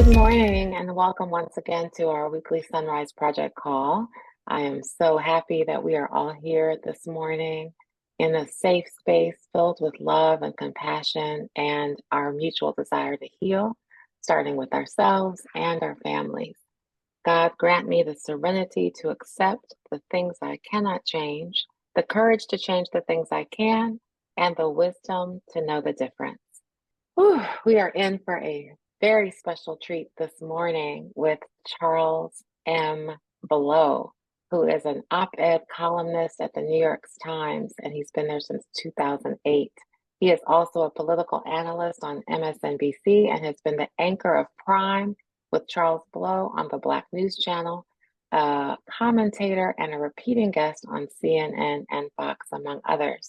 Good morning and welcome once again to our weekly SonRise Project call. I am so happy that we are all here this morning in a safe space filled with love and compassion and our mutual desire to heal, starting with ourselves and our families. God, grant me the serenity to accept the things I cannot change, the courage to change the things I can, and the wisdom to know the difference. Whew, we are in for a very special treat this morning with Charles M. Below, who is an op-ed columnist at the New York Times, and he's been there since 2008. He is also a political analyst on MSNBC and has been the anchor of Prime with Charles Below on the Black News Channel, a commentator and a repeating guest on CNN and Fox, among others.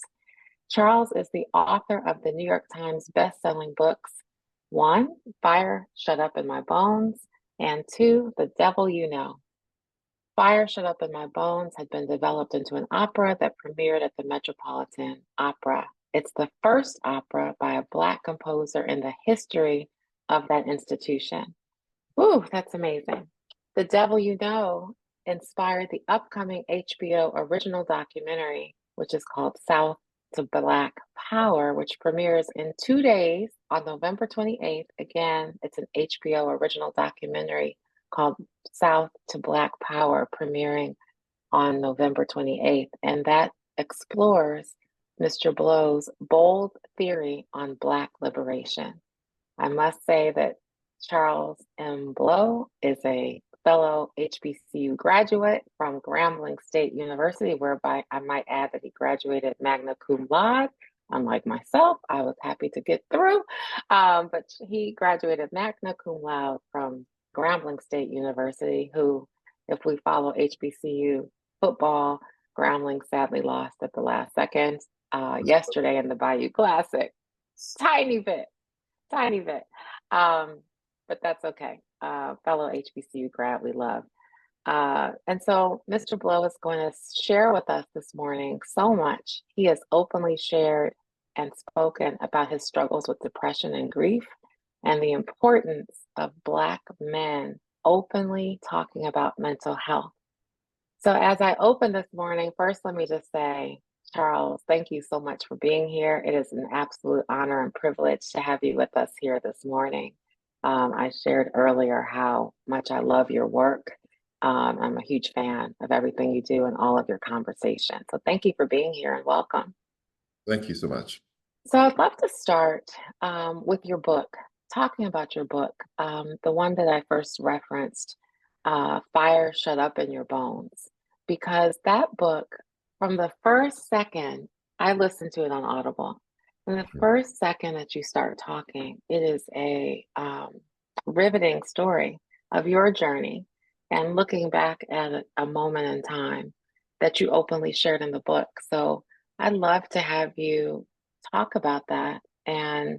Charles is the author of the New York Times bestselling books, 1, Fire Shut Up in My Bones, and 2, The Devil You Know. Fire Shut Up in My Bones had been developed into an opera that premiered at the Metropolitan Opera. It's the first opera by a Black composer in the history of that institution. Woo, that's amazing. The Devil You Know inspired the upcoming HBO original documentary, which is called South to Black Power, which premieres in 2 days on November 28th. Again, it's an HBO original documentary called South to Black Power, premiering on November 28th. And that explores Mr. Blow's bold theory on Black liberation. I must say that Charles M. Blow is a fellow HBCU graduate from Grambling State University, whereby I might add that he graduated magna cum laude. Unlike myself, I was happy to get through, but he graduated magna cum laude from Grambling State University, who, if we follow HBCU football, Grambling sadly lost at the last second yesterday in the Bayou Classic. Tiny bit. But that's okay. Fellow HBCU grad we love. And so Mr. Blow is going to share with us this morning so much. He has openly shared and spoken about his struggles with depression and grief and the importance of Black men openly talking about mental health. So as I open this morning, first let me just say, Charles, thank you so much for being here. It is an absolute honor and privilege to have you with us here this morning. I shared earlier how much I love your work. I'm a huge fan of everything you do and all of your conversations. So thank you for being here and welcome. Thank you so much. So I'd love to start with your book, talking about your book, the one that I first referenced, Fire Shut Up in Your Bones, because that book, from the first second, I listened to it on Audible. From the first second that you start talking, it is a riveting story of your journey and looking back at a moment in time that you openly shared in the book. So I'd love to have you talk about that and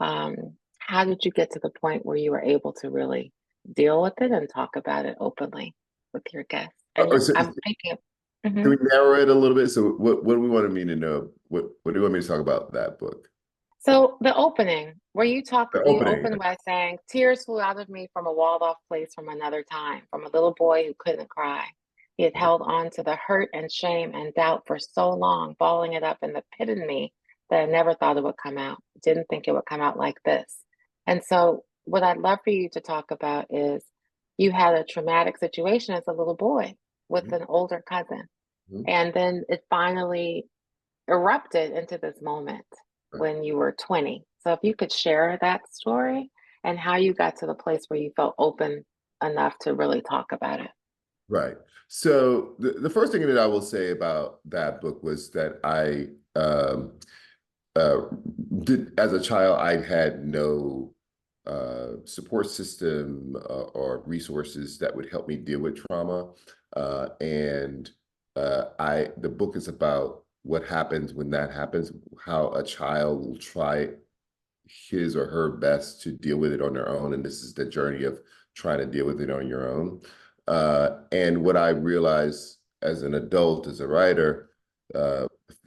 how did you get to the point where you were able to really deal with it and talk about it openly with your guests? And I'm thinking. Can we narrow it a little bit? So what do we want me to know? What do you want me to talk about that book? So the opening, where you opened by saying, tears flew out of me from a walled off place from another time, from a little boy who couldn't cry. He had held on to the hurt and shame and doubt for so long, balling it up in the pit in me that I never thought it would come out. Didn't think it would come out like this. And so what I'd love for you to talk about is you had a traumatic situation as a little boy with an older cousin. And then it finally erupted into this moment when you were 20. So if you could share that story and how you got to the place where you felt open enough to really talk about it. Right. So the first thing that I will say about that book was that I did, as a child, I had no support system or resources that would help me deal with trauma. The book is about what happens when that happens, how a child will try his or her best to deal with it on their own. And this is the journey of trying to deal with it on your own. And what I realized as an adult, as a writer,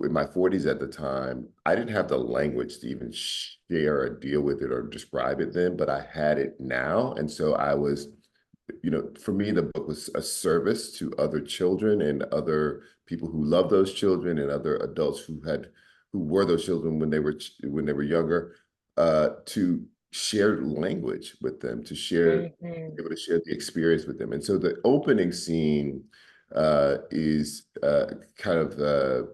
in my 40s at the time, I didn't have the language to even share or deal with it or describe it then, but I had it now. And so I was, for me, the book was a service to other children and other people who love those children and other adults who were those children when they were younger, to share language with them, to share, Mm-hmm. able to share the experience with them. And so the opening scene is kind of a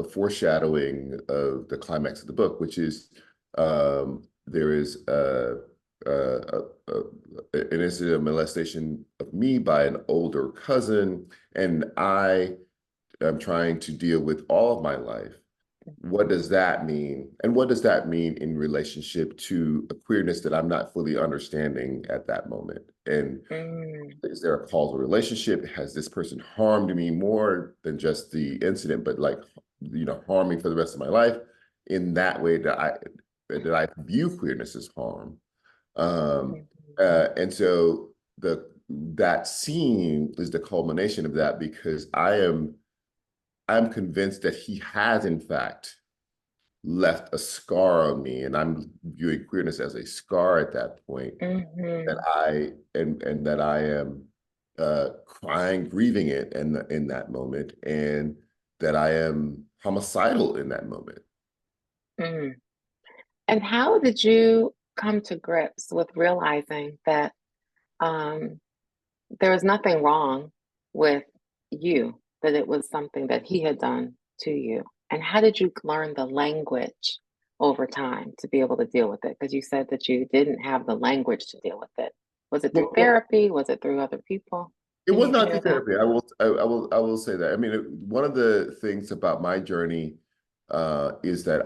foreshadowing of the climax of the book, which is there is a, an incident of molestation of me by an older cousin, and I am trying to deal with all of my life. What does that mean? And what does that mean in relationship to a queerness that I'm not fully understanding at that moment? And Mm-hmm. is there a causal relationship? Has this person harmed me more than just the incident, but like, harm me for the rest of my life in that way that I view queerness as harm? Um, and so that scene is the culmination of that, because I'm convinced that he has in fact left a scar on me, and I'm viewing queerness as a scar at that point, that Mm-hmm. and that I am crying, grieving it in that moment, and that I am homicidal in that moment. Mm. And how did you come to grips with realizing that um, there was nothing wrong with you, that it was something that he had done to you? And how did you learn the language over time to be able to deal with it? Because you said that you didn't have the language to deal with it. Was it through Well, therapy? Was it through other people? it Can was you not through share that? therapy. I will say that. I mean, one of the things about my journey is that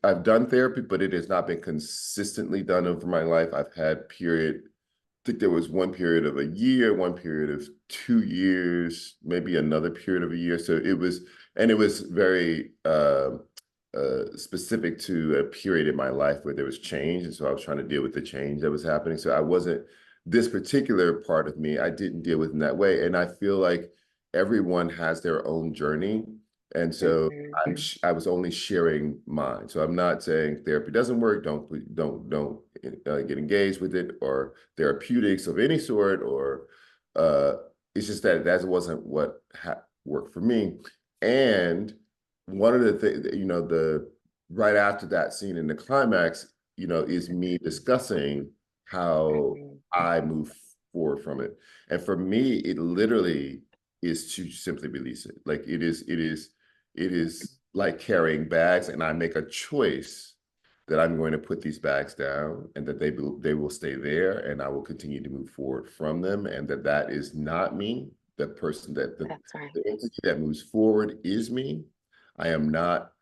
I've done therapy, but it has not been consistently done over my life. I've had period. I think there was one period of a year, one period of 2 years, maybe another period of a year. So it was very specific to a period in my life where there was change. And so I was trying to deal with the change that was happening. So I wasn't, this particular part of me, I didn't deal with in that way. And I feel like everyone has their own journey. And so Mm-hmm. I was only sharing mine. So I'm not saying therapy doesn't work. Don't get engaged with it, or therapeutics of any sort, or uh, it's just that wasn't what worked for me. And one of the things, the right after that scene in the climax, is me discussing how Mm-hmm. I move forward from it. And for me, it literally is to simply release it. Like it is like carrying bags, and I make a choice that I'm going to put these bags down, and that they will stay there, and I will continue to move forward from them, and that is not me. The person that That's right. the entity that moves forward is me. I am not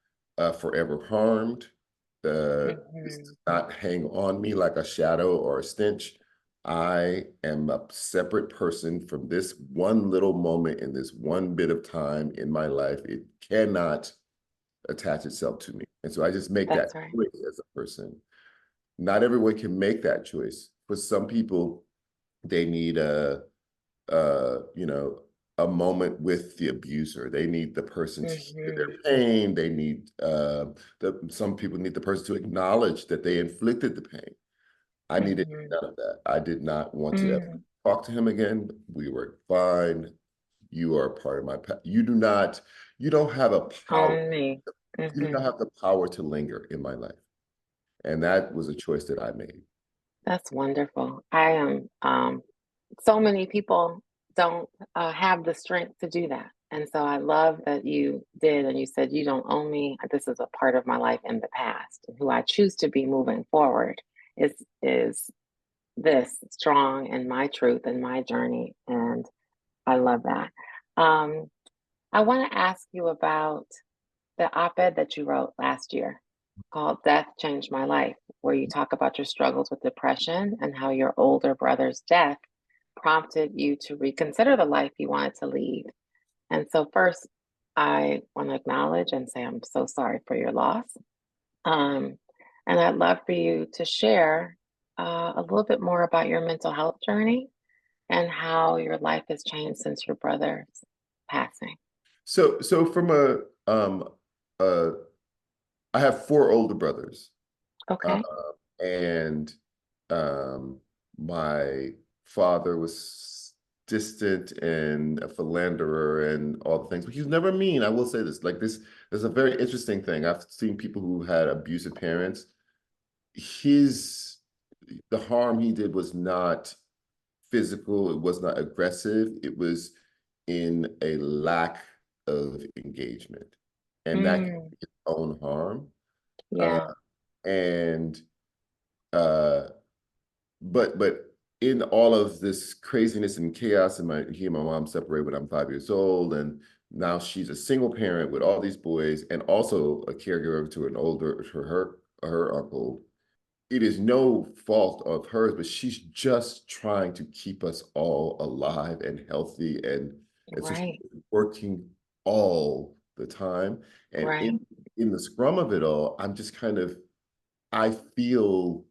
forever harmed. This Mm-hmm. does not hang on me like a shadow or a stench. I am a separate person from this one little moment in this one bit of time in my life. It cannot attach itself to me. And so I just make that That's right. choice as a person. Not everyone can make that choice. For some people, they need a moment with the abuser. They need the person to hear Mm-hmm. their pain. They need some people need the person to acknowledge that they inflicted the pain. I needed Mm-hmm. none of that. I did not want to ever Mm-hmm. talk to him again. We were fine. You are a part of my past. You don't have a power. On me. You do Mm-hmm. not have the power to linger in my life. And that was a choice that I made. That's wonderful. I am, so many people don't have the strength to do that. And so I love that you did, and you said, you don't own me. This is a part of my life in the past. Who I choose to be moving forward is this strong and my truth and my journey. And I love that. Um, I want to ask you about the op-ed that you wrote last year called Death Changed My Life, where you talk about your struggles with depression and how your older brother's death prompted you to reconsider the life you wanted to lead. And so, first, I want to acknowledge and say I'm so sorry for your loss. Um, and I'd love for you to share a little bit more about your mental health journey and how your life has changed since your brother's. passing? So from uh, I have four older brothers, uh, Okay. and my father was distant and a philanderer and all the things, but he was never mean. I will say this, like this, there's a very interesting thing. I've seen people who had abusive parents. His the harm he did was not physical, it was not aggressive, it was in a lack of engagement. And that can Mm, be its own harm. Uh, yeah. and uh, but in all of this craziness and chaos, and he and my mom separated when I'm 5 years old, and now she's a single parent with all these boys, and also a caregiver to an older to her uncle. It is no fault of hers, but she's just trying to keep us all alive and healthy, and so she's Right. working all the time. And Right. in the scrum of it all, I'm just kind of I feel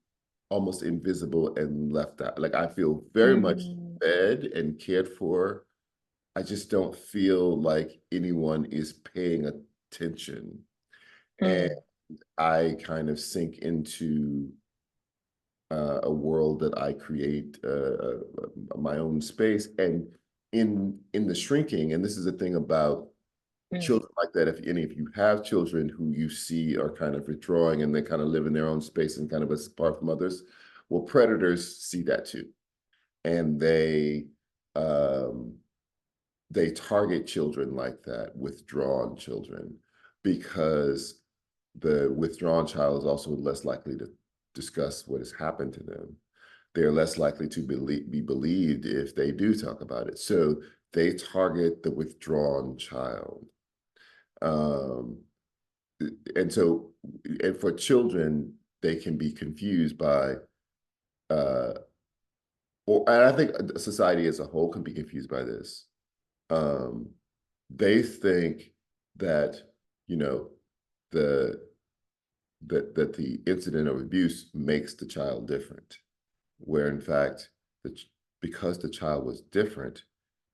almost invisible and left out. Like I feel very much Mm, fed and cared for. I just don't feel like anyone is paying attention. And mm, I kind of sink into a world that I create, my own space. And in the shrinking, and this is the thing about mm, children like that, if any of you have children who you see are kind of withdrawing and they kind of live in their own space and kind of apart from others, well, predators see that too, and um, they target children like that, withdrawn children, because the withdrawn child is also less likely to discuss what has happened to them. They're less likely to be believed if they do talk about it. So they target the withdrawn child. Um, and so, and for children, they can be confused by, uh, and I think society as a whole can be confused by this. Um, they think that, you know, the that the incident of abuse makes the child different, where in fact, because the child was different,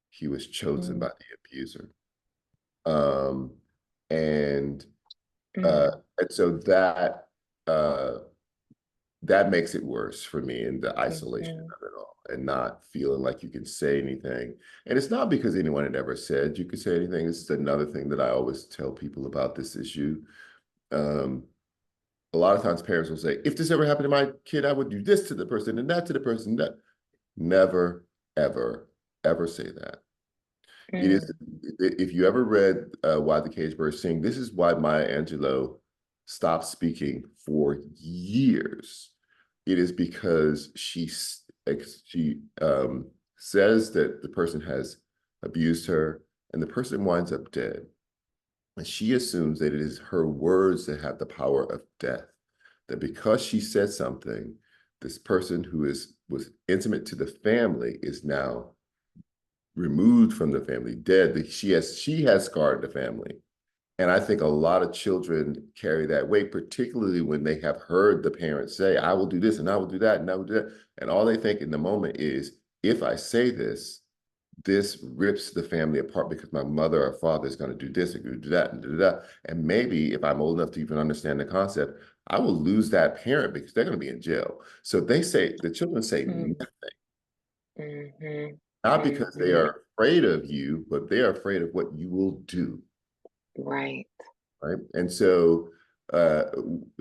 he was chosen by mm, the abuser. Um, and uh, mm, and so uh, that makes it worse for me in the isolation mhm, of it all and not feeling like you can say anything. And it's not because anyone had ever said you could say anything. It's another thing that I always tell people about this issue. Um, a lot of times parents will say, if this ever happened to my kid, I would do this to the person and that to the person. That never, ever, ever say that. It is, mm, if you ever read Why the Cage Birds Sing, this is why Maya Angelou stopped speaking for years. It is because she says that the person has abused her and the person winds up dead. And she assumes that it is her words that have the power of death. That because she said something, this person who was intimate to the family is now removed from the family, dead. That she has scarred the family. And I think a lot of children carry that weight, particularly when they have heard the parents say, I will do this and I will do that and I will do that. And all they think in the moment is, if I say this, this rips the family apart because my mother or father is going to do this and do that and do that. And maybe if I'm old enough to even understand the concept, I will lose that parent because they're going to be in jail. So the children say mm, mhm, not because they mhm. are afraid of you, but they are afraid of what you will do. Right. Right. And so uh,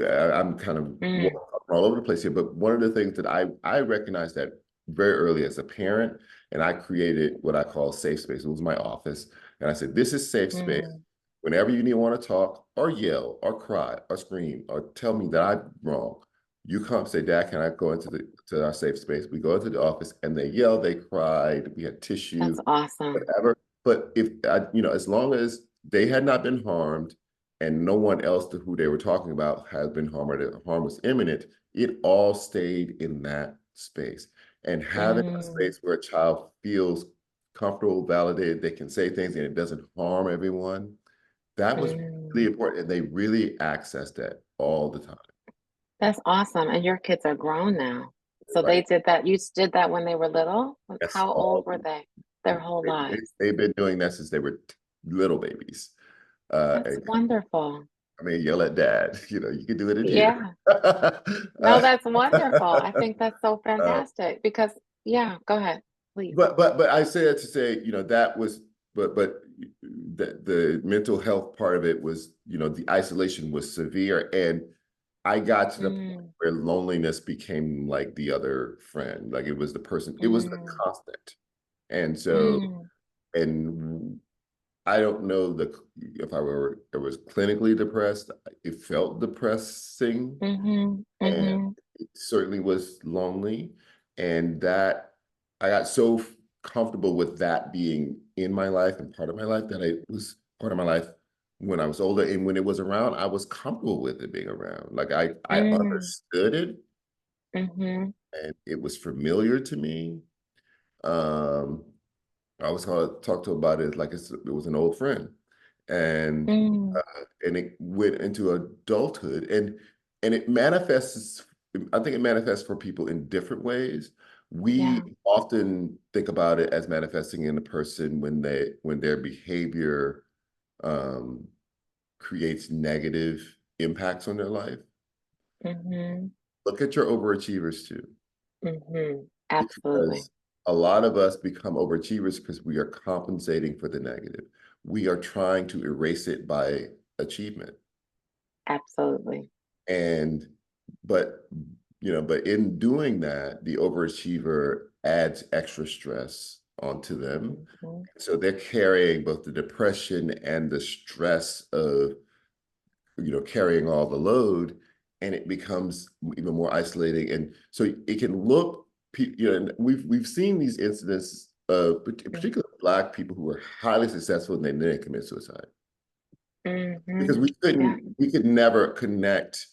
I'm kind of Mm, all over the place here, but one of the things that I recognized that very early as a parent, and I created what I call safe space. It was my office. And I said, this is safe space. mm, Whenever you want to talk or yell or cry or scream or tell me that I'm wrong, you come say, Dad, can I go into to our safe space? We go into the office and they yell, they cried, we had tissue, that's awesome. whatever. But if as long as they had not been harmed and no one else to who they were talking about has been harmed or the harm was imminent, it all stayed in that space. And having a Mm, space where a child feels comfortable, validated, they can say things and it doesn't harm everyone, that was really mm. important. And they really access that all the time. That's awesome. And your kids are grown now. So they Right. did that. You did that when they were little? Yes. How old All were they? their whole lives. They've been doing that since they were little babies. That's And wonderful. I mean, yell at dad, you can do it in here. Yeah. No, that's wonderful. I think that's so Uh, fantastic because, yeah, go ahead, please. but I say that to say, that was, but the mental health part of it was, the isolation was severe, and I got to the point Mm, where loneliness became like the other friend, like it was the person, it was the mm, constant, and so, mm, and I don't know if I was clinically depressed. It felt depressing, mm-hmm, and mm-hmm, it certainly was lonely. And that I got so comfortable with that being in my life and part of my life that it was part of my life when I was older. And when it was around, I was comfortable with it being around. Like I mm, understood it, mm-hmm, and it was familiar to me. Um, I was going to talk to about it like it was an old friend, and mm, it went into adulthood, and it manifests. I think it manifests for people in different ways. We yeah, often think about it as manifesting in a person when their behavior um, creates negative impacts on their life. mm-hmm, Look at your overachievers too, mm-hmm, absolutely, because a lot of us become overachievers because we are compensating for the negative. We are trying to erase it by achievement. absolutely. And but but in doing that, the overachiever adds extra stress onto them. Mm-hmm, So they're carrying both the depression and the stress of carrying all the load, and it becomes even more isolating. And so it can look, and we've seen these incidents, particularly Black people who were highly successful and they didn't commit suicide mm-hmm, because yeah, we could never connect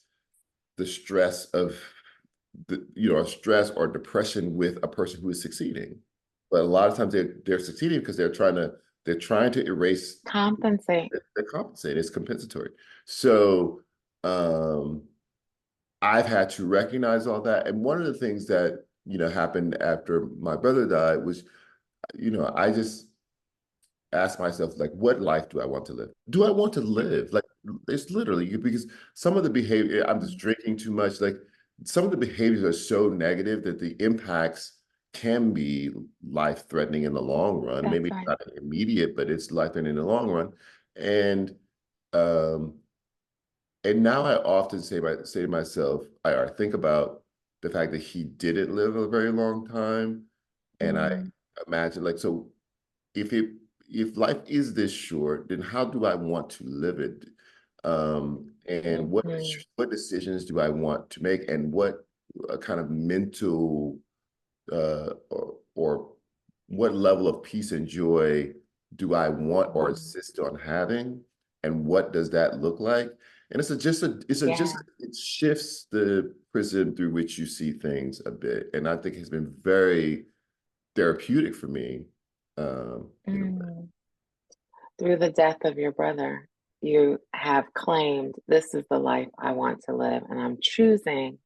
the stress of stress or depression with a person who is succeeding. But a lot of times they're succeeding because they're trying to erase, compensate. they're compensating, it's compensatory. So um I've had to recognize all that. And one of the things that happened after my brother died was, I just ask myself, like, what life do I want to live? Do I want to live? Like, it's literally because some of the behavior, I'm just drinking too much. Like, some of the behaviors are so negative that the impacts can be life threatening in the long run. That's Maybe right. not immediate, but it's life threatening in the long run. And um, and now I often say to myself, I think about the fact that he didn't live a very long time, and I Mm, imagine, like, so if it if life is this short, then how do I want to live it? And mm-hmm, what decisions do I want to make, and what kind of mental or what level of peace and joy do I want or mm-hmm. insist on having, and what does that look like? And Yeah. it shifts the prism through which you see things a bit, and I think it's been very therapeutic for me. In a way. Mm. Through the death of your brother, you have claimed this is the life I want to live, and I'm choosing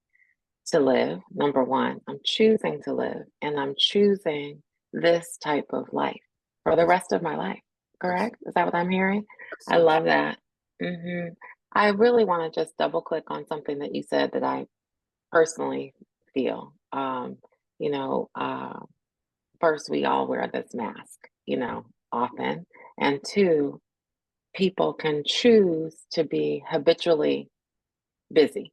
to live. Number one, I'm choosing to live, and I'm choosing this type of life for the Abs- rest of my life. abs- Correct? Is that what I'm hearing? I Absolutely. love that. hmm I really want to just double click on something that you said that I personally feel. You know, first, we all wear this mask, often. And two, people can choose to be habitually busy.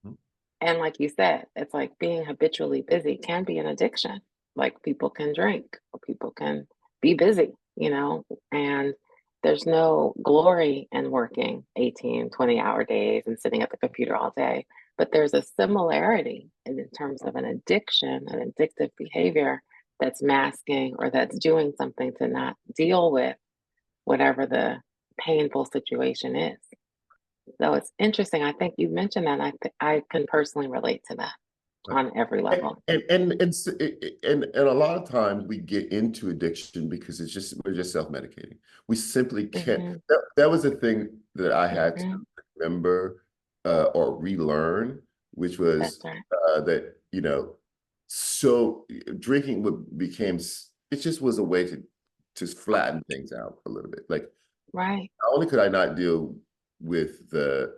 Mhm. And like you said, it's like being habitually busy can be an addiction. Like people can drink or people can be busy, and there's no glory in working 18, 20-hour days and sitting at the computer all day. But there's a similarity in terms of an addiction, an addictive behavior that's masking or that's doing something to not deal with whatever the painful situation is. So it's interesting. I think you mentioned that. I can personally relate to that Right. on every level. And a lot of times we get into addiction because we're just self-medicating. We simply can't. hmm That was the thing that I had to hmm remember or relearn, which That's was right. that so drinking became. it just was a way to flatten things out a little bit. Like, Right. not only could I not deal with the,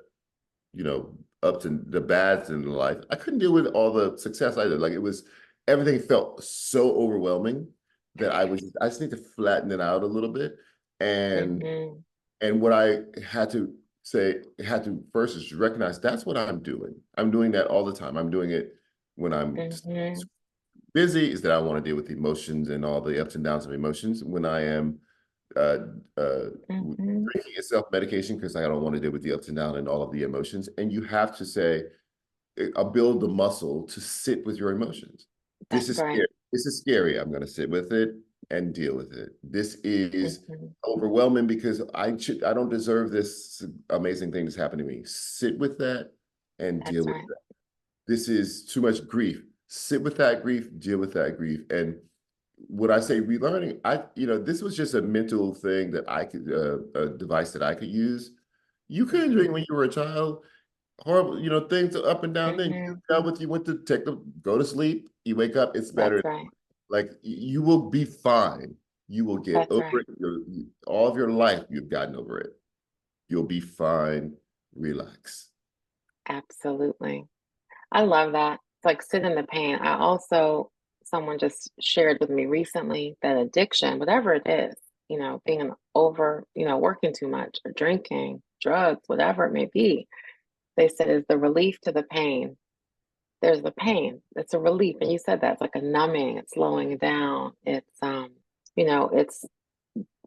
you know, ups and the bads in life, I couldn't deal with all the success either. Like, it was, everything felt so overwhelming that I just need to flatten it out a little bit. And Mm-hmm. what I had to first is recognize that's what I'm doing. I'm doing that all the time. I'm doing it when I'm Mm-hmm. busy, is that I want to deal with the emotions and all the ups and downs of emotions. When I am uh, uh, Mm-hmm. drinking a self-medication because I don't want to deal with the ups and downs and all of the emotions. And you have to say, build the muscle to sit with your emotions. This That's is right. scary. This is scary. I'm going to sit with it and deal with it. This is Mm-hmm. overwhelming because I don't deserve this amazing thing that's happened to me. Sit with that and deal That's with right. that. This is too much grief. Sit with that grief, deal with that grief. And when I say relearning, this was just a mental thing that I could, a device that I could use. You couldn't Mm-hmm. drink when you were a child. Horrible, things are up and down. Then Mm-hmm. you went to go to sleep. You wake up, it's That's better. right. Like, you will be fine. You will get That's over right. it. All of your life, you've gotten over it. You'll be fine. Relax. Absolutely. I love that. It's like sit in the pain. Someone just shared with me recently that addiction, whatever it is, being an over, working too much or drinking, drugs, whatever it may be, they said is the relief to the pain. There's the pain. It's a relief. And you said that's like a numbing, it's slowing down. It's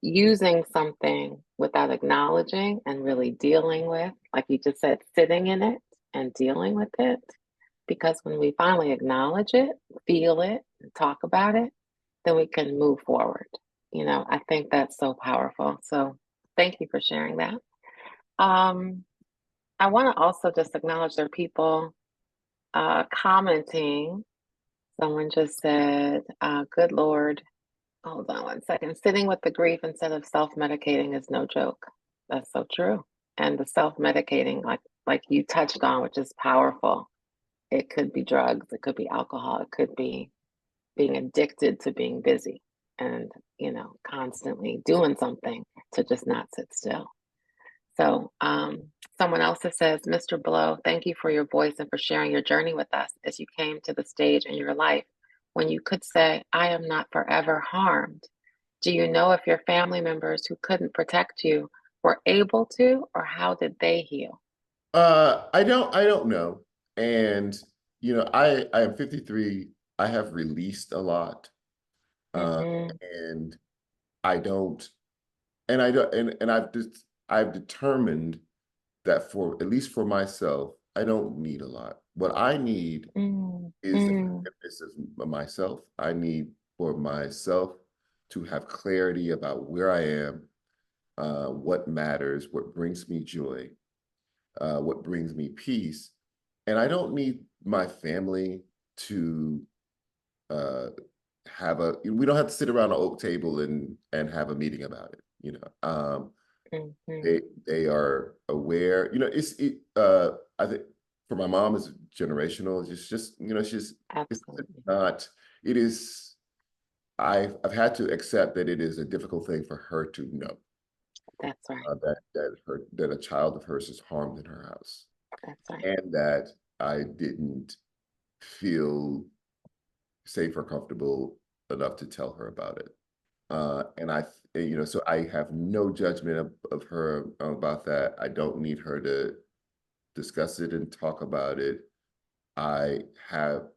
using something without acknowledging and really dealing with, like you just said, sitting in it and dealing with it. Because when we finally acknowledge it, feel it, and talk about it, then we can move forward. I think that's so powerful. So thank you for sharing that. Um, I want to also just acknowledge there are people commenting. Someone just said, good Lord, hold on one second. Sitting with the grief instead of self-medicating is no joke. That's so true. And the self-medicating, like you touched on, which is powerful. It could be drugs, it could be alcohol, it could be being addicted to being busy and, constantly doing something to just not sit still. So, someone else that says, Mr. Blow, thank you for your voice and for sharing your journey with us as you came to the stage in your life when you could say, I am not forever harmed. Do you know if your family members who couldn't protect you were able to, or how did they heal? I don't know. And, I am 53. I have released a lot. Uh, Mm-hmm. and I don't, and I've determined that, for at least for myself, I don't need a lot. What I need is the Mm-hmm. forgiveness of myself. I need for myself to have clarity about where I am, what matters, what brings me joy, what brings me peace. And I don't need my family to uh, we don't have to sit around an oak table and have a meeting about it. Mm-hmm. They are aware. I think for my mom is generational. It's just it's Absolutely. not. It is. I've had to accept that it is a difficult thing for her to know, That's right. that a child of hers is harmed in her house, That's right. and that I didn't feel safe or comfortable enough to tell her about it. And so I have no judgment of her about that. I don't need her to discuss it and talk about it. I have,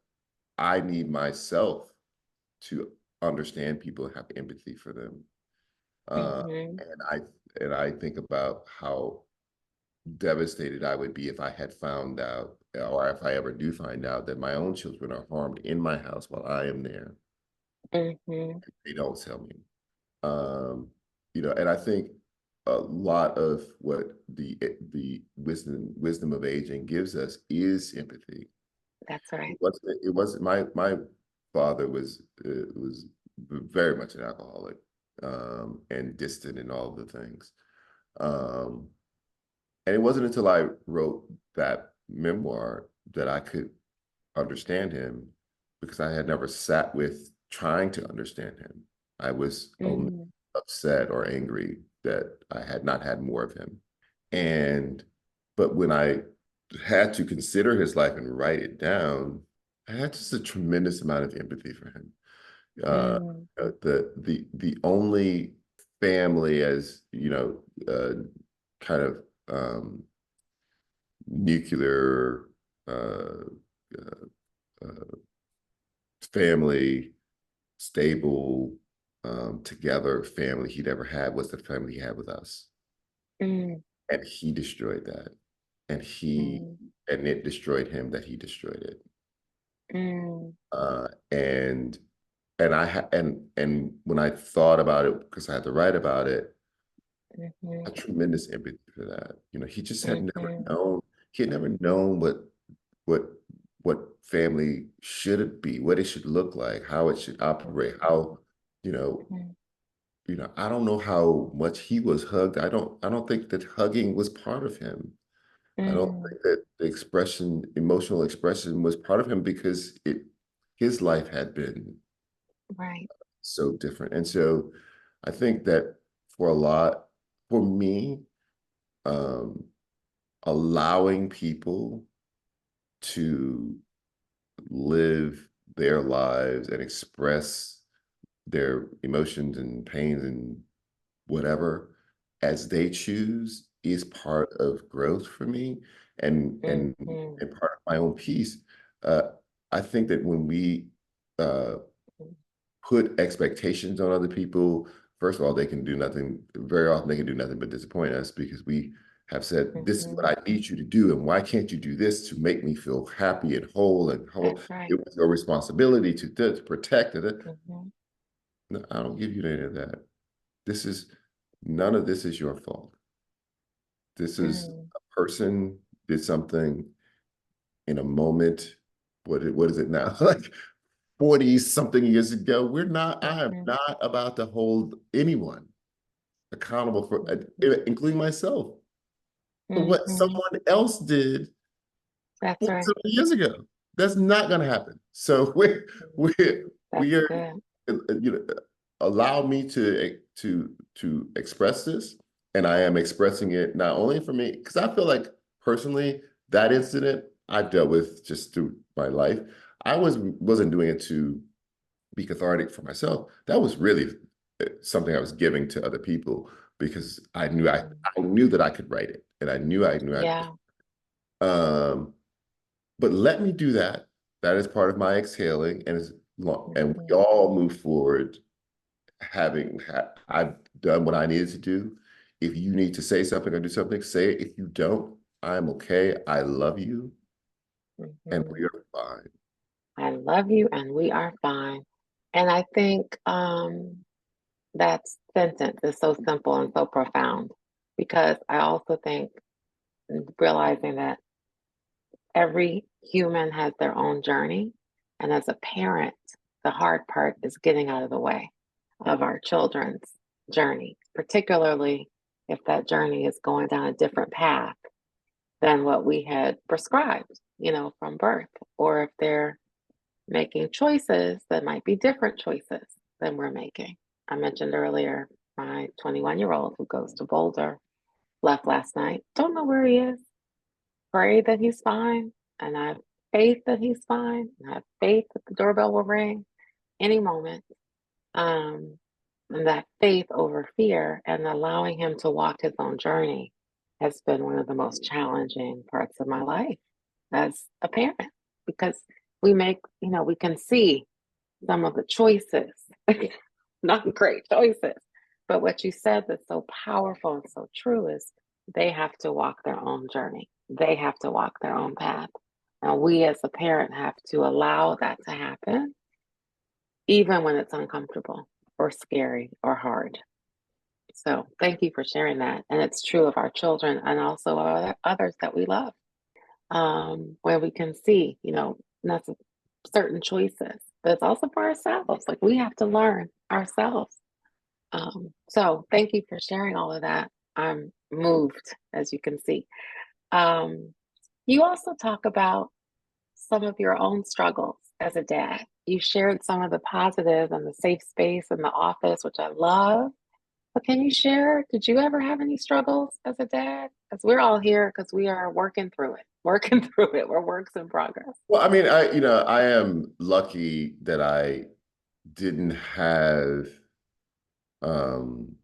I need myself to understand people and have empathy for them. Uh, Mm-hmm. and I think about how devastated I would be if I had found out, or if I ever do find out, that my own children are harmed in my house while I am there. Mm-hmm. They don't tell me. Um, and I think a lot of what the wisdom of aging gives us is empathy. That's right. It wasn't my father was very much an alcoholic, and distant and all of the things. Um, and it wasn't until I wrote that memoir that I could understand him, because I had never sat with trying to understand him. I was only Mm, upset or angry that I had not had more of him. And, but when I had to consider his life and write it down, I had just a tremendous amount of empathy for him. Uh, mm, the only family, as you know, kind of nuclear uh, uh, uh, family, stable, together family he'd ever had was the family he had with us, mm, and he destroyed that, and mm, it destroyed him that he destroyed it. mm, And and when I thought about it, because I had to write about it, mhm, a tremendous empathy for that. You know, mhm, he had never known what what family should it be, what it should look like, how it should operate, how, you know, mhm, I don't know how much he was hugged. I don't think that hugging was part of him. I don't mm, think that the emotional expression was part of him because his life had been right. so different. And so I think that for a lot, for me, um, allowing people to live their lives and express their emotions and pains and whatever as they choose is part of growth for me, Mhm, and part of my own peace. Uh, I think that when we uh, put expectations on other people, first of all, they can do nothing. Very often, they can do nothing but disappoint us because we have said, "This is what mhm. I need you to do, and why can't you do this to make me feel happy and whole and whole?" That's right. It was your responsibility to protect it. Mhm, No, I don't give you any of that. This is None of this is your fault. This is mm, a person did something in a moment. What is it now? Like 40 something years ago. I am mhm, not about to hold anyone accountable for, mhm, including myself, for what mhm. someone else did That's 40 right. something years ago. That's not going to happen. So Mhm. we That's are, good. you know, allow me to express this, and I am expressing it not only for me, because I feel like personally that incident I've dealt with just through my life. Wasn't doing it to be cathartic for myself. That was really something I was giving to other people because Mhm. I knew that I could write it, and I knew I. Yeah. But let me do that. That is part of my exhaling, and we Mhm, all move forward I've done what I needed to do. If you need to say something or do something, say it. If you don't, I'm okay. I love you, and we mhm. are fine. I love you and we are fine. And I think that sentence is so simple and so profound because I also think realizing that every human has their own journey. And as a parent, the hard part is getting out of the way of our children's journey, particularly if that journey is going down a different path than what we had prescribed, from birth, or if they're making choices that might be different choices than we're making. I mentioned earlier my 21-year-old who goes to Boulder left last night. Don't know where he is. Pray that he's fine. And I have faith that he's fine. And I have faith that the doorbell will ring any moment. Um, and that faith over fear and allowing him to walk his own journey has been one of the most challenging parts of my life as a parent because we can see some of the choices, not great choices. But what you said that's so powerful and so true is they have to walk their own journey. They have to walk their own path. And we as a parent have to allow that to happen, even when it's uncomfortable or scary or hard. So thank you for sharing that. And it's true of our children and also others that we love, where we can see, certain choices, but it's also for ourselves. Like we have to learn ourselves. So thank you for sharing all of that. I'm moved, as you can see. Um, you also talk about some of your own struggles as a dad? You shared some of the positives and the safe space in the office, which I love. But can you share, did you ever have any struggles as a dad? Because we're all here because we are working through it, working through it. We're works in progress. Well, I mean, I am lucky that I didn't have um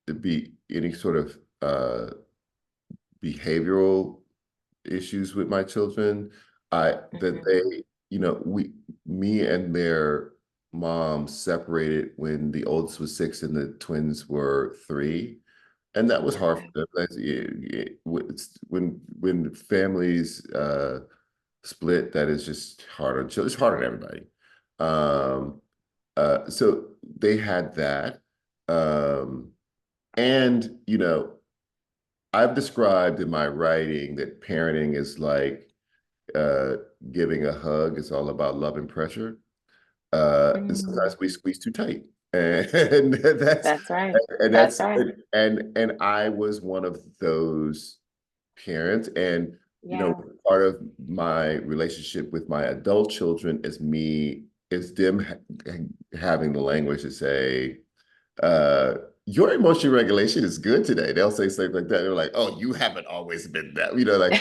to be any sort of behavioral issues with my children. I that Hmm. they, me and their mom separated when the oldest was 6 and the twins were 3, and that was hard for Okay. them. When families split, that is just hard on children. It's hard on everybody. Um, so they had that. Um, and, I've described in my writing that parenting is like uh, giving a hug. It's all about love and pressure. And Mm, sometimes we squeeze too tight. And that's that's right. and That's that's right. and I was one of those parents. And Yeah. part of my relationship with my adult children is them having the language to say, uh, your emotion regulation is good today. They'll say something like that. They're like, oh, you haven't always been that. Like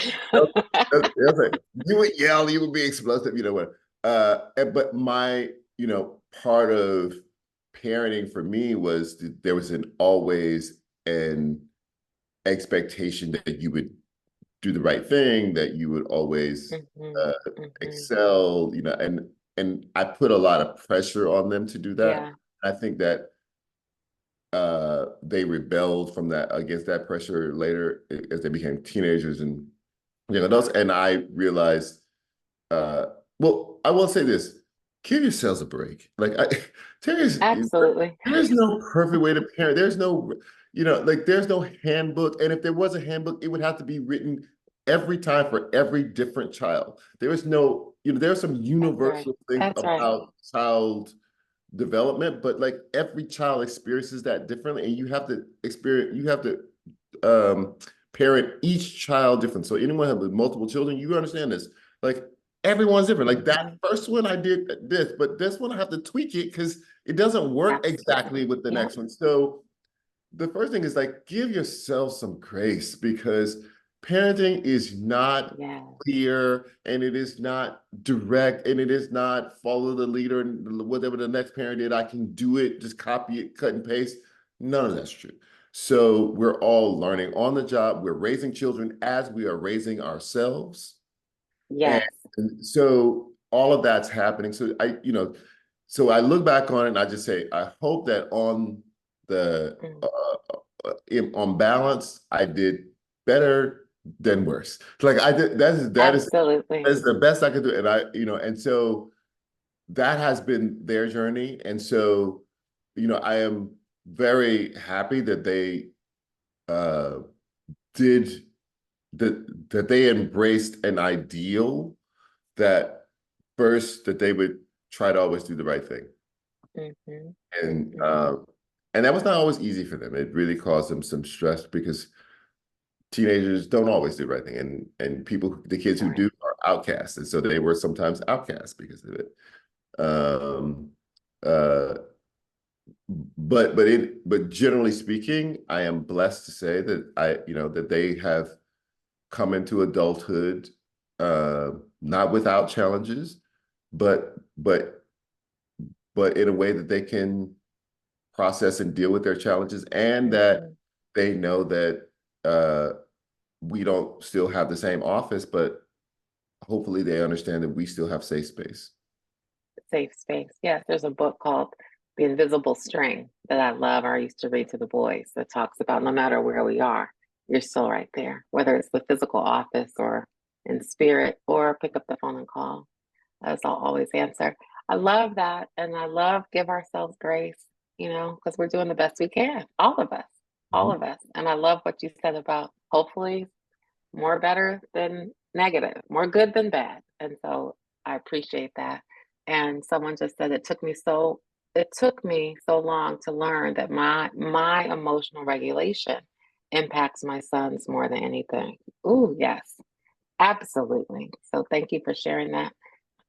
they'll say, you would yell, you would be explosive, what. But my, part of parenting for me was that there was an always an expectation that you would do the right thing, that you would always Hmm. Hmm. excel, and I put a lot of pressure on them to do that. Yeah. I think that they rebelled from that against that pressure later as they became teenagers and young adults. And I realized, uh, well, I will say this: give yourselves a break. Absolutely. There's no perfect way to parent. There's no, there's no handbook. And if there was a handbook, it would have to be written every time for every different child. There is no, there are some That's right. universal things That's right. about child development, but like every child experiences that differently, and you have to parent each child different. So anyone with multiple children, you understand this. Like everyone's different. Like that Hmm. first one I did this, but this one I have to tweak it because it doesn't work exactly Absolutely. with the Yep. next one. So the first thing is like give yourself some grace, because parenting is not Yeah. clear, and it is not direct, and it is not follow the leader and whatever the next parent did, I can do it, just copy it, cut and paste. None of that's true. So we're all learning on the job. We're raising children as we are raising ourselves. And Yes. so all of that's happening. So I look back on it and I just say, I hope that on the Mm. on balance, I did better than worse. Like I did, Absolutely. that's the best I could do. And and so that has been their journey. And so, I am very happy that they uh did that they embraced an ideal that first that they would try to always do the right thing. Hmm. And Hmm. that was not always easy for them. It really caused them some stress because teenagers don't always do the right thing, and the kids who Right. do are outcasts, and so they were sometimes outcasts because of it. Um, uh, but generally speaking, I am blessed to say that that they have come into adulthood, uh, not without challenges, but in a way that they can process and deal with their challenges, and that Hmm. they know that uh, we don't still have the same office, but hopefully they understand that we still have safe space. Safe space. Yes, there's a book called The Invisible String that I love. I used to read to the boys that talks about no matter where we are, you're still right there, whether it's the physical office or in spirit, or pick up the phone and call. As I'll always answer. I love that. And I love give ourselves grace, because we're doing the best we can, all of us, all Mhm. of us. And I love what you said about hopefully more better than negative, more good than bad. And so I appreciate that. And someone just said it took me so long to learn that my emotional regulation impacts my sons more than anything. Ooh, yes, absolutely. So thank you for sharing that.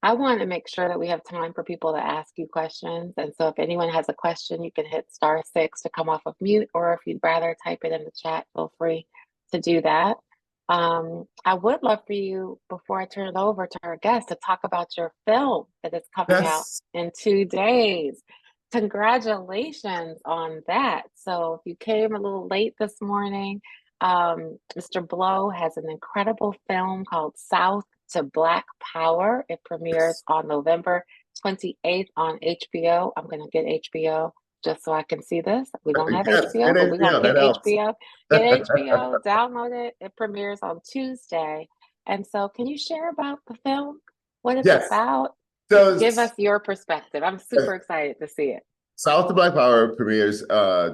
I want to make sure that we have time for people to ask you questions. And so if anyone has a question, you can hit *6 to come off of mute, or if you'd rather type it in the chat, feel free to do that. I would love for you, before I turn it over to our guest, to talk about your film that is coming out Yes. in 2 days. Congratulations on that. So if you came a little late this morning, Mr. Blow has an incredible film called South to Black Power. It premieres on November 28th on HBO. I'm going to get HBO just so I can see this. We don't have Yes, HBO, get but we're going HBO. to That get helps. HBO. Get HBO, download it. It premieres on Tuesday. And so, can you share about the film? What it's Yes. about? So Give us your perspective. I'm super excited to see it. South to Black Power premieres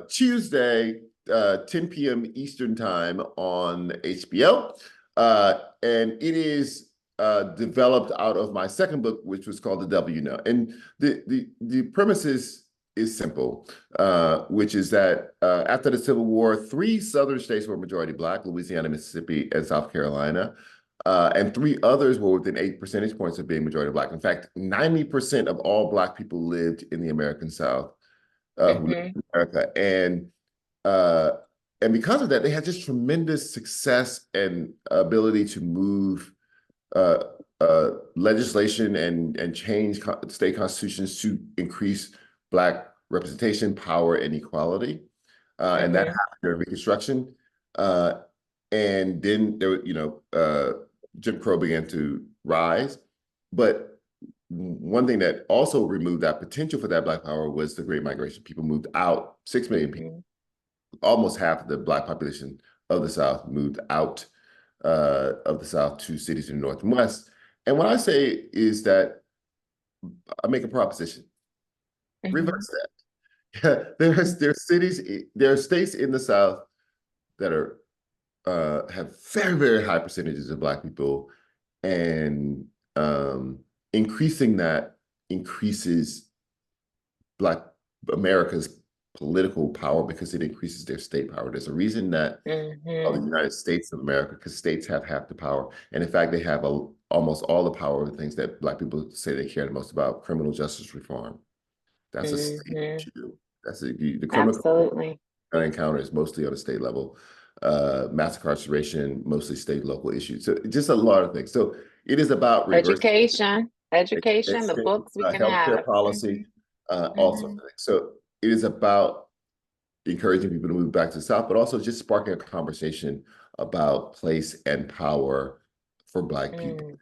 Tuesday, 10 p.m. Eastern Time on HBO. And it is developed out of my second book, which was called The W Know. And the premise is simple, which is that after the Civil War, 3 southern states were majority Black: Louisiana, Mississippi, and South Carolina. And 3 others were within 8 percentage points of being majority Black. In fact, 90% of all Black people lived in the American South, who lived Mm-hmm. in America. Uh, and because of that, they had just tremendous success and ability to move uh, legislation and change state constitutions to increase Black representation, power, and equality. And that Mm-hmm. happened during Reconstruction. Uh, and then there, Jim Crow began to rise. But one thing that also removed that potential for that Black power was the Great Migration. People moved out, 6 million people, Mm-hmm. almost half of the Black population of the South moved out of the South to cities in the North and West. And what I say is that I make a proposition: Mm-hmm. reverse that. There are states in the South that are have very, very high percentages of Black people, and increasing that increases Black America's political power because it increases their state power. There's a reason that of the Mm-hmm. United States of America, because states have half the power. And in fact, they have almost all the power of the things that Black people say they care the most about: criminal justice reform. That's a state Mm-hmm. issue. The criminal Absolutely. encounter is mostly on a state level. Mass incarceration, mostly state, local issues. So just a lot of things. So it is about reversing Education, the education, books we can healthcare have. policy, Mm-hmm. all Mm-hmm. sorts of things. So it is about encouraging people to move back to the South, but also just sparking a conversation about place and power for Black people. Mm.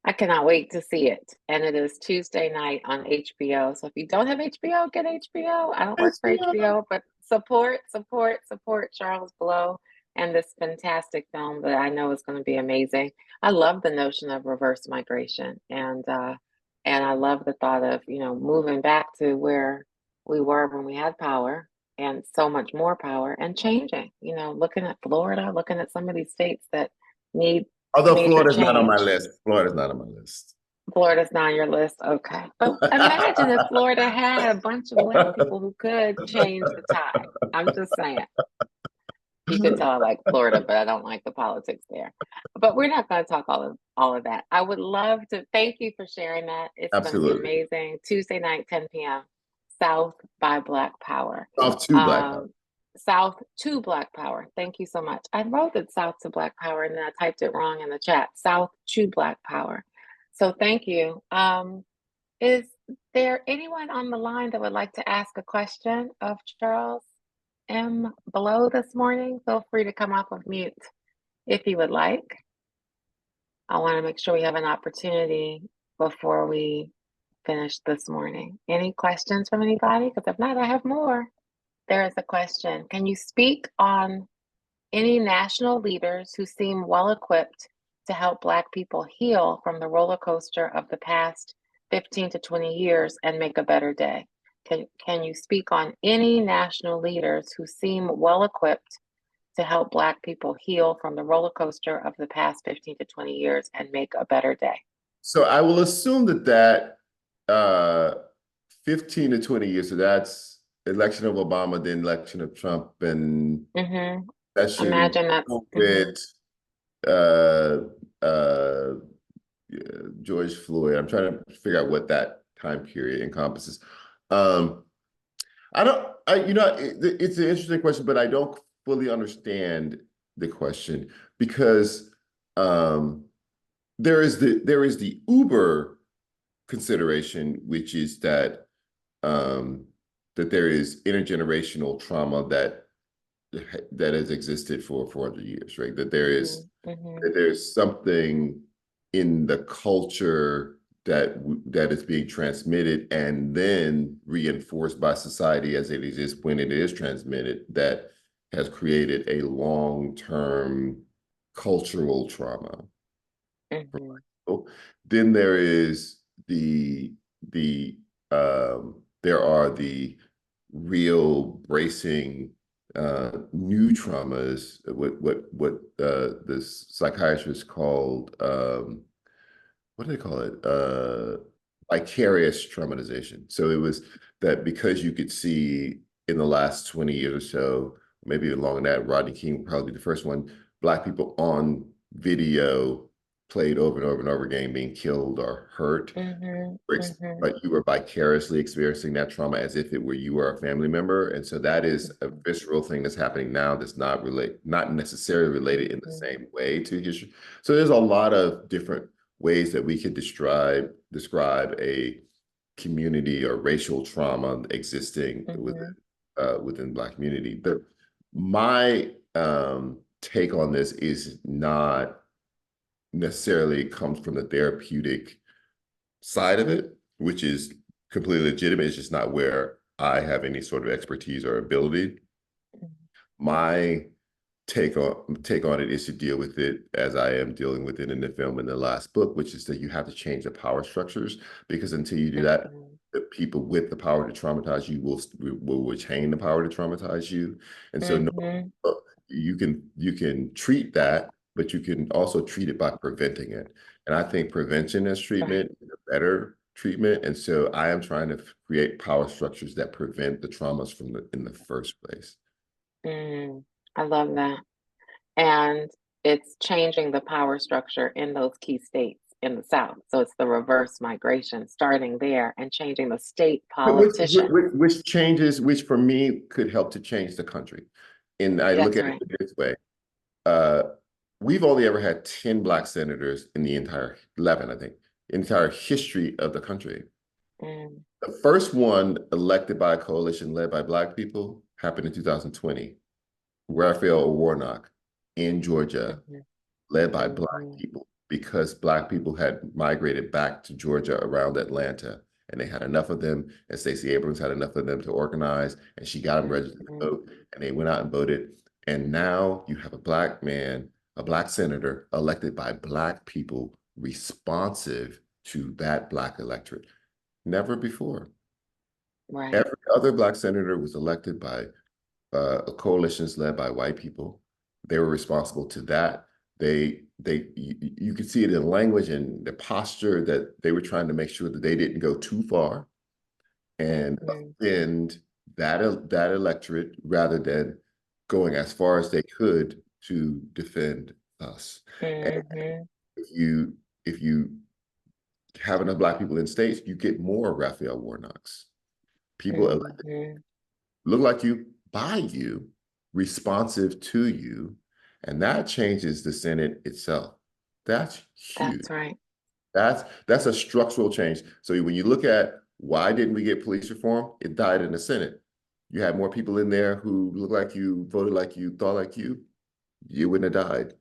I cannot wait to see it. And it is Tuesday night on HBO. So if you don't have HBO, get HBO. I don't work for HBO, but support Charles Blow and this fantastic film that I know is going to be amazing. I love the notion of reverse migration, and I love the thought of, moving back to where we were when we had power and so much more power, and changing, looking at Florida, looking at some of these states that need Although major Florida's not on my change. list. Florida's not on my list. Florida's not on your list. Okay. But imagine if Florida had a bunch of Black people who could change the tide. I'm just saying. You can tell I like Florida, but I don't like the politics there. But we're not going to talk all of that. I would love to thank you for sharing that. It's going to be Absolutely. amazing. Tuesday night, 10 p.m. South by Black Power. Off to Black power. South to Black Power. Thank you so much. I wrote it South to Black Power and then I typed it wrong in the chat. South to Black Power. So thank you. Is there anyone on the line that would like to ask a question of Charles M. Blow this morning? Feel free to come off of mute if you would like. I want to make sure we have an opportunity before we finish this morning. Any questions from anybody? Because if not, I have more. There is a question. Can you speak on any national leaders who seem well equipped to help Black people heal from the roller coaster of the past 15 to 20 years and make a better day? Can you speak on any national leaders who seem well equipped to help Black people heal from the roller coaster of the past 15 to 20 years and make a better day? So I will assume that 15 to 20 years, so that's election of Obama, then election of Trump, and Mm-hmm. recession, Imagine that's. Mm-hmm. COVID, uh, uh, George Floyd. I'm trying to figure out what that time period encompasses. Um, I don't, it's an interesting question, but I don't fully understand the question because um, there is the Uber consideration, which is um, that there is intergenerational trauma that has existed for 400 years, right? Mm-hmm. That there's something in the culture that is being transmitted and then reinforced by society as it exists when it is transmitted that has created a long-term cultural trauma. Mm-hmm. Then there is the there are the real bracing new traumas, what the psychiatrist called what do they call it? Vicarious traumatization. So it was that because you could see in the last 20 years or so, maybe even longer than that, Rodney King probably the first one, Black people on video played over and over and over again being killed or hurt, Mm-hmm. Mm-hmm. but you were vicariously experiencing that trauma as if it were you or a family member. And so that is a visceral thing that's happening now that's not necessarily related in the Mm-hmm. same way to history. So there's a lot of different ways that we could describe a community or racial trauma existing Mm-hmm. within Black community. But my take on this is not necessarily comes from the therapeutic side of it, which is completely legitimate. It's just not where I have any sort of expertise or ability. My take on it is to deal with it as I am dealing with it in the film in the last book, which is that you have to change the power structures because until you do that, Mm-hmm. the people with the power to traumatize you will retain the power to traumatize you. And so no, Mm-hmm. you can treat that, but you can also treat it by preventing it. And I think prevention as Right. treatment is a better treatment. And so I am trying to create power structures that prevent the traumas in the first place. Mm. I love that. And it's changing the power structure in those key states in the South. So it's the reverse migration, starting there and changing the state Which, politicians. which changes, which for me could help to change the country. And I look That's at it right. this way. Uh, we've only ever had 10 Black senators in the entire, 11, I think, entire history of the country. Mm, The first one elected by a coalition led by Black people happened in 2020. Raphael Warnock in Georgia, mhm, led by Black mhm, people, because Black people had migrated back to Georgia around Atlanta. And they had enough of them, and Stacey Abrams had enough of them to organize, and she got them registered to mhm. vote, and they went out and voted. And now you have a Black man, a Black senator elected by Black people responsive to that Black electorate. Never before. Right. Every other Black senator was elected by coalitions led by white people. They were responsible to that. You could see it in language and the posture that they were trying to make sure that they didn't go too far and Mhm, offend that electorate rather than going as far as they could to defend us. And mhm, if you have enough Black people in states, you get more Raphael Warnocks. People mhm. look like you, by you, responsive to you, and that changes the Senate itself. That's huge. That's right. That's a structural change. So when you look at why didn't we get police reform, it died in the Senate. You had more people in there who looked like you, voted like you, thought like you wouldn't have died.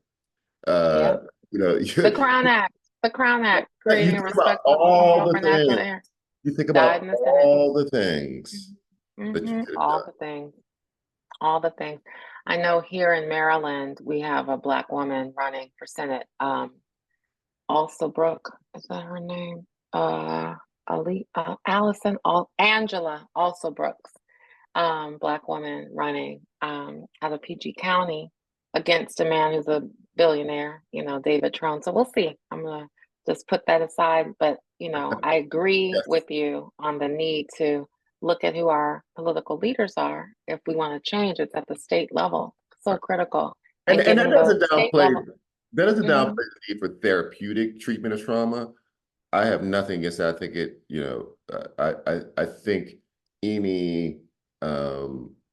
Uh, Yep. you know, The Crown Act. The Crown Act, you creating a think about respectable all the upper national things. air, You think died about in the Senate. all the things that you Mm-hmm. could have All done. the things. All the things. I know here in Maryland, we have a Black woman running for Senate. Also Brooke, is that her name? Allison, Angela, also Brooks, Black woman running out of PG County against a man who's a billionaire, David Trone. So we'll see. I'm gonna just put that aside, but I agree Yes. with you on the need to look at who our political leaders are if we want to change. It's at the state level, so critical, And and that getting those doesn't state downplay level. that doesn't downplay Hmm. the need for therapeutic treatment of trauma. I have nothing against that. I think I think any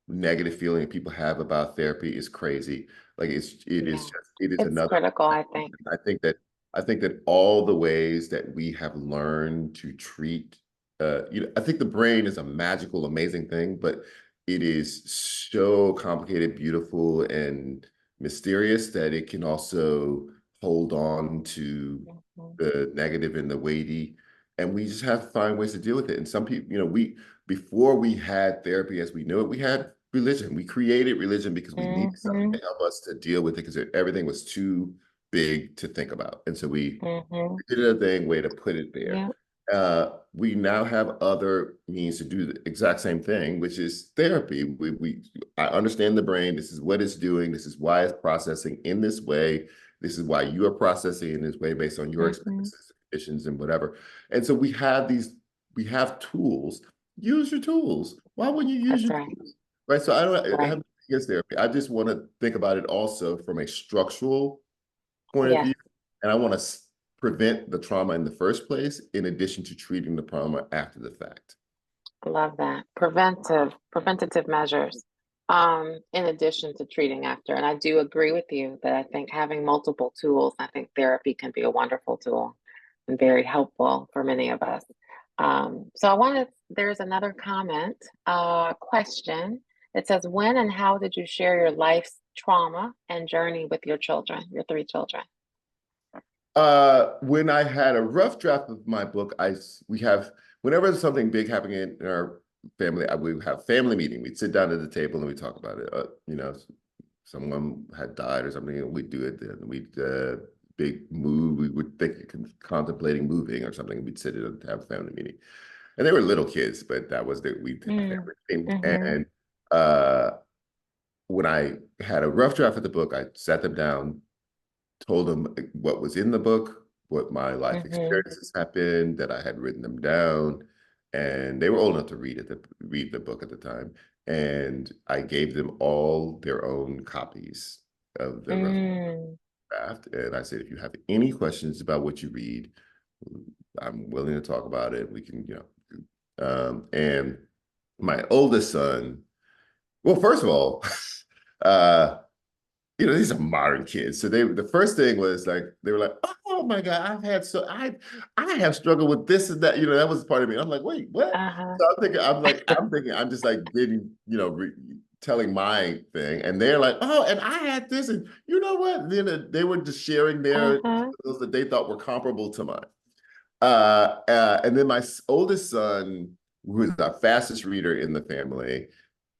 negative feeling people have about therapy is crazy. Like Yeah, it is it's another. critical, I think. I think that I think that all the ways that we have learned to treat, I think the brain is a magical, amazing thing, but it is so complicated, beautiful, and mysterious that it can also hold on to Mhm. the negative and the weighty, and we just have to find ways to deal with it. And some people, we before we had therapy as we knew it, we had religion. We created religion because we needed something Hmm. to help us to deal with it because everything was too big to think about. And so we Hmm. did a thing way to put it there. Yeah. We now have other means to do the exact same thing, which is therapy. I understand the brain. This is what it's doing. This is why it's processing in this way. This is why you are processing in this way based on your Hmm. experiences, conditions, and whatever. And so we have tools. Use your tools. Why wouldn't you use That's your right. tools? Right. So I have Right. against therapy. I just want to think about it also from a structural point of Yes. view, and I want to prevent the trauma in the first place, in addition to treating the trauma after the fact. I love that. Preventative measures, in addition to treating after. And I do agree with you that I think having multiple tools, I think therapy can be a wonderful tool and very helpful for many of us. So there's another comment, question. It says, when and how did you share your life's trauma and journey with your children, your three children? When I had a rough draft of my book, we have whenever there's something big happening in our family, we would have family meeting. We'd sit down at the table and we talk about it. Someone had died or something, and we'd do it. Then we'd big move. We would think contemplating moving or something. We'd sit and have a family meeting, and they were little kids, but that was the we Mm, family meeting. mm-hmm, And uh, when I had a rough draft of the book, I sat them down, told them what was in the book, what my life mm-hmm, experiences had been, that I had written them down, and they were old enough to read the book at the time. And I gave them all their own copies of the rough mm, draft. And I said, if you have any questions about what you read, I'm willing to talk about it. We can, and my oldest son, well, first of all, uh, these are modern kids. So the first thing was like, they were like, oh my God, I have struggled with this and that. That was part of me. I'm like, wait, what? uh-huh, So I'm just like getting, telling my thing. And they're like, oh, and I had this. And you know what? Then they were just sharing their uh-huh. those that they thought were comparable to mine. And then my oldest son, who is the fastest reader in the family,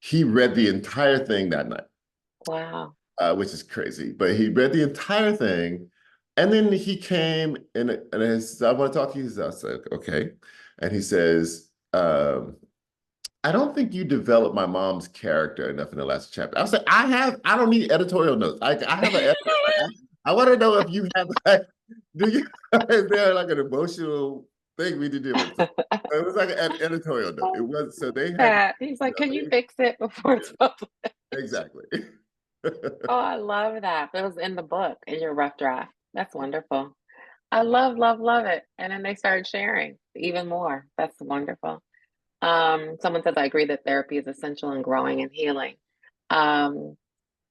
he read the entire thing that night, which is crazy. But he read the entire thing, and then he came and he said, "I want to talk to you." I said, "Okay," and he says, "I don't think you developed my mom's character enough in the last chapter." I was like, I don't need editorial notes. I have an editor. I want to know if you have like, do you is there like an emotional thing we need to deal with? So it was like an editorial note. It was so they had, That. He's like, can you fix it before it's published? exactly. Oh, I love that. It was in the book, in your rough draft. That's wonderful. I love, love, love it. And then they started sharing even more. That's wonderful. Someone says, I agree that therapy is essential in growing and healing. Um,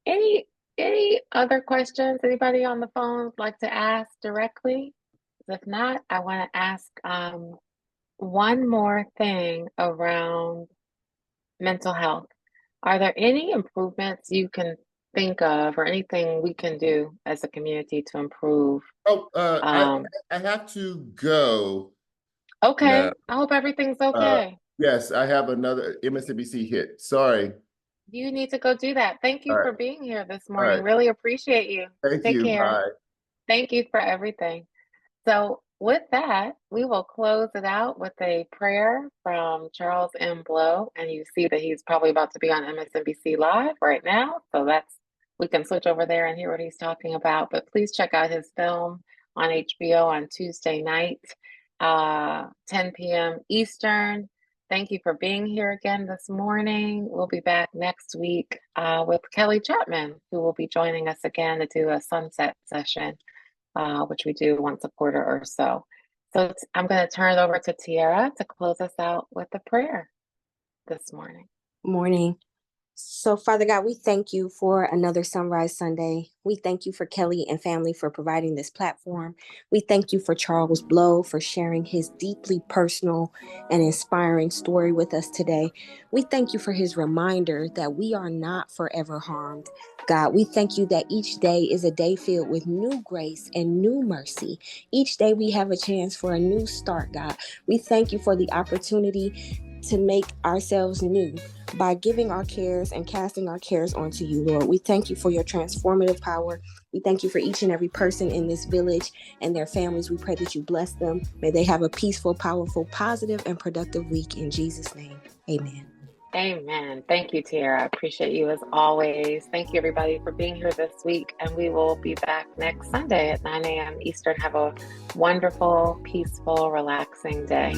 any any other questions? Anybody on the phone would like to ask directly? If not, I want to ask one more thing around mental health. Are there any improvements you can think of or anything we can do as a community to improve? Oh, Um, I have to go now. okay. I hope everything's Uh, okay. yes, I have another MSNBC hit. Sorry. You need to go do that. Thank All you right. for being here this All morning. right. Really appreciate you. Thank Take you. care. Bye. Thank you for everything. So, with that, we will close it out with a prayer from Charles M. Blow. And you see that he's probably about to be on MSNBC Live right now. So, we can switch over there and hear what he's talking about. But please check out his film on HBO on Tuesday night, 10 p.m. Eastern. Thank you for being here again this morning. We'll be back next week with Kelli Chapman, who will be joining us again to do a sunset session, which we do once a quarter or so. So I'm going to turn it over to Tiara to close us out with a prayer this morning. Morning. So, Father God, we thank you for another Sunrise Sunday. We thank you for Kelli and family for providing this platform. We thank you for Charles Blow for sharing his deeply personal and inspiring story with us today. We thank you for his reminder that we are not forever harmed. God, we thank you that each day is a day filled with new grace and new mercy. Each day we have a chance for a new start, God. We thank you for the opportunity to make ourselves new by giving our cares and casting our cares onto you, Lord. We thank you for your transformative power. We thank you for each and every person in this village and their families. We pray that you bless them. May they have a peaceful, powerful, positive, and productive week. In Jesus' name, amen. Amen. Thank you, Tiara. I appreciate you as always. Thank you, everybody, for being here this week. And we will be back next Sunday at 9 a.m. Eastern. Have a wonderful, peaceful, relaxing day.